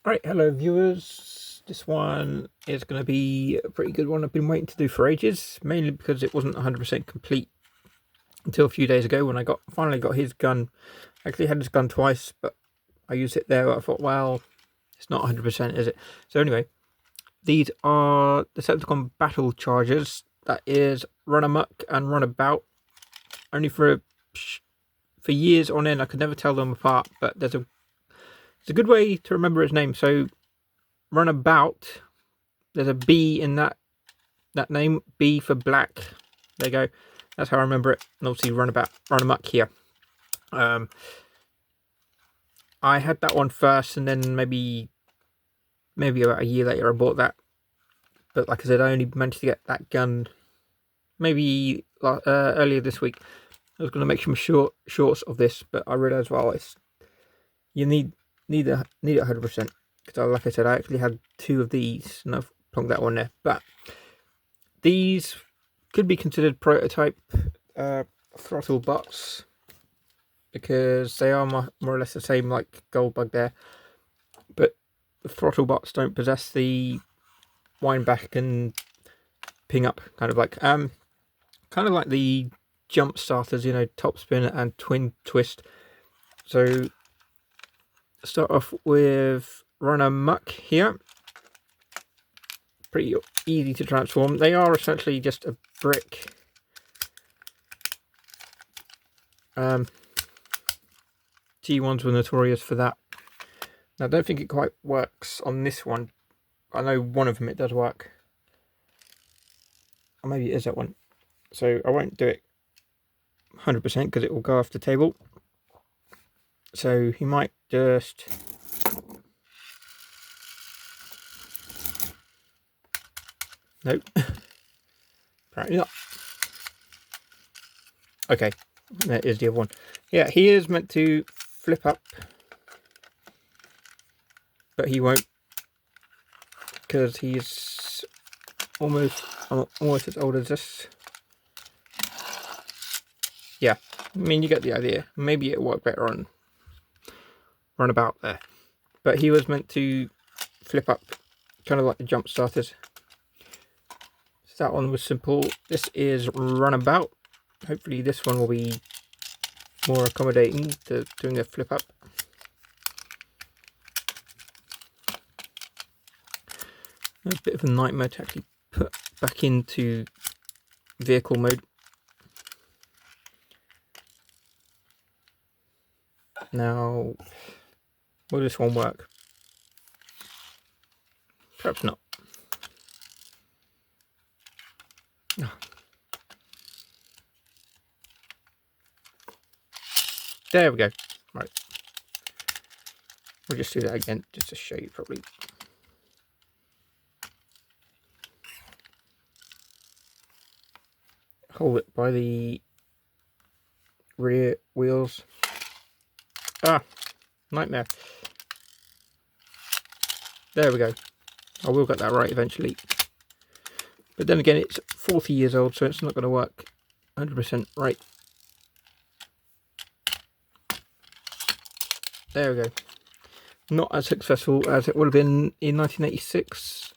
Right, hello viewers. This one is going to be a pretty good one. I've been waiting to do for ages, mainly because it wasn't 100% complete until a few days ago when I finally got his gun. I actually had his gun twice, but I used it there. I thought, well, it's not 100%, is it? So anyway, these are the Decepticon Battlechargers. That is Runamuck and Runabout. Only for years on end, I could never tell them apart, but it's a good way to remember his name. So Runabout, there's a B in that name, B for black. There you go. That's how I remember it. And obviously Runamuck here. I had that one first, and then maybe about a year later I bought that. But like I said, I only managed to get that gun maybe earlier this week. I was going to make some shorts of this, but I realised, well, you need it 100%. Because like I said, I actually had two of these, and I've plonked that one there. But these could be considered prototype throttle bots, because they are more or less the same like Goldbug there, but the throttle bots don't possess the wind back and ping up kind of like the jump starters, you know, top spin and twin twist. So start off with Runamuck here. Pretty easy to transform. They are essentially just a brick. G1s were notorious for that. Now, I don't think it quite works on this one. I know one of them it does work. Or maybe it is that one. So I won't do it 100% because it will go off the table. So he might just... Nope. Apparently not. Okay, there is the other one. Yeah, he is meant to flip up, but he won't, because he's almost as old as this. Yeah, I mean, you get the idea. Maybe it'll work better on Runabout there, but he was meant to flip up, kind of like the jump starters. So that one was simple. This is Runabout. Hopefully this one will be more accommodating to doing a flip up. A bit of a nightmare to actually put back into vehicle mode. Now, will this one work? Perhaps not. Oh. There we go. Right. We'll just do that again, just to show you properly. Hold it by the rear wheels. Ah, nightmare. There we go. I will get that right eventually. But then again, it's 40 years old, so it's not going to work 100% right. There we go. Not as successful as it would have been in 1986.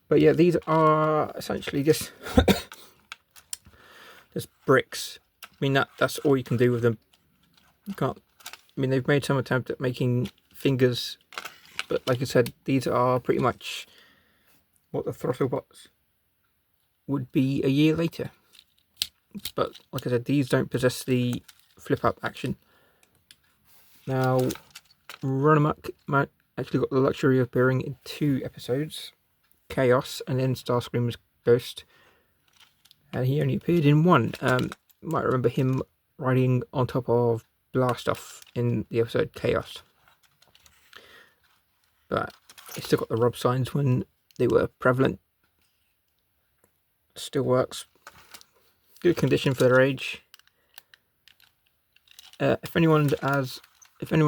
But yeah, these are essentially just bricks. I mean, that's all you can do with them. You can't. I mean, they've made some attempt at making fingers, but like I said, these are pretty much what the throttle bots would be a year later. But like I said, these don't possess the flip up action. Now, Runamuck actually got the luxury of appearing in 2 episodes, Chaos and then Starscream's Ghost, and he only appeared in 1. You might remember him riding on top of Blastoff in the episode Chaos, but he still got the rub signs when they were prevalent. Still works. Good condition for their age. If anyone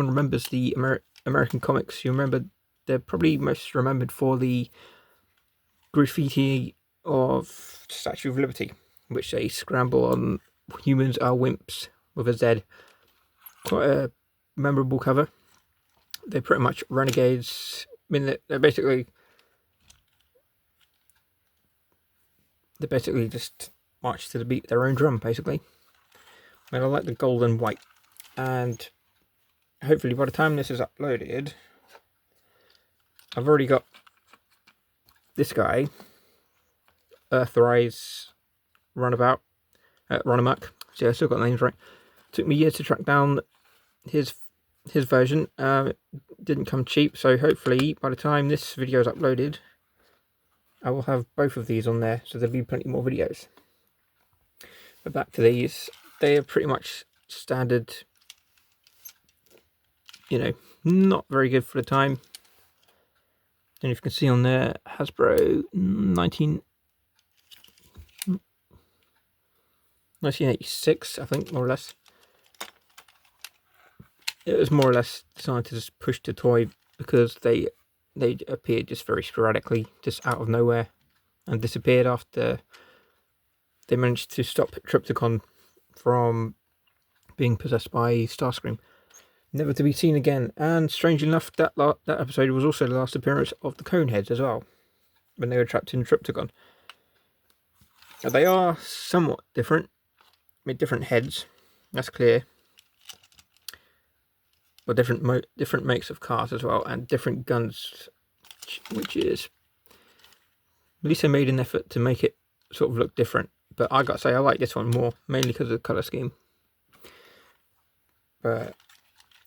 remembers the American comics, you remember they're probably most remembered for the graffiti of Statue of Liberty, which they scramble on "Humans are wimps" with a Z. Quite a memorable cover. They're pretty much renegades. I mean, they're basically just march to the beat of their own drum, basically. I mean, I like the gold and white, and hopefully by the time this is uploaded, I've already got this guy, Earthrise Runabout, Runamuck. See, I still got the names right. Took me years to track down his version. It didn't come cheap, so hopefully by the time this video is uploaded, I will have both of these on there, so there'll be plenty more videos. But back to these, they are pretty much standard, you know, not very good for the time. And if you can see on there, Hasbro 1986, I think, more or less. It was more or less designed to just push the toy because they appeared just very sporadically, just out of nowhere, and disappeared after they managed to stop Trypticon from being possessed by Starscream. Never to be seen again. And strangely enough, that episode was also the last appearance of the Coneheads as well, when they were trapped in Trypticon. Now, they are somewhat different. I mean, different heads, that's clear. But different makes of cars as well, and different guns, which is, at least they made an effort to make it sort of look different. But I gotta say, I like this one more, mainly because of the colour scheme. But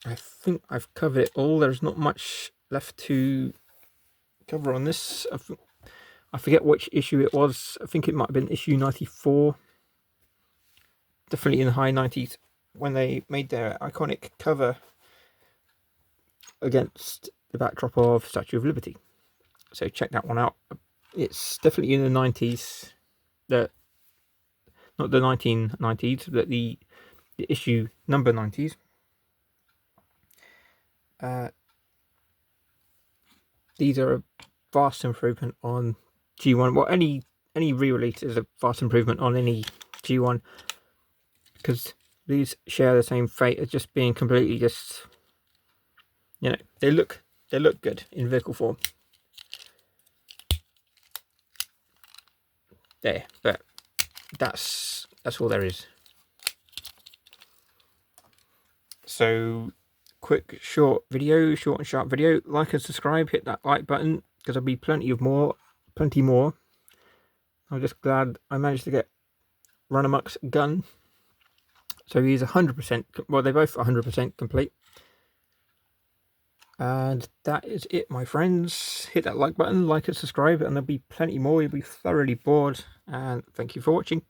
I think I've covered it all. There's not much left to cover on this. I forget which issue it was. I think it might have been issue 94. Definitely in the high 90s, when they made their iconic cover against the backdrop of Statue of Liberty. So check that one out. It's definitely in the 90s. Not the 1990s, but the issue number 90s. These are a vast improvement on G1. Well, any re-release is a vast improvement on any G1, because these share the same fate as just being completely just, you know, they look good in vehicle form. There, but that's all there is. So, quick, short and sharp video. Like and subscribe. Hit that like button, because there'll be plenty more. I'm just glad I managed to get Runamuck's gun. So he's 100%. Well, they're both 100% complete. And that is it, my friends. Hit that like button, like and subscribe, and there'll be plenty more. You'll be thoroughly bored. And thank you for watching.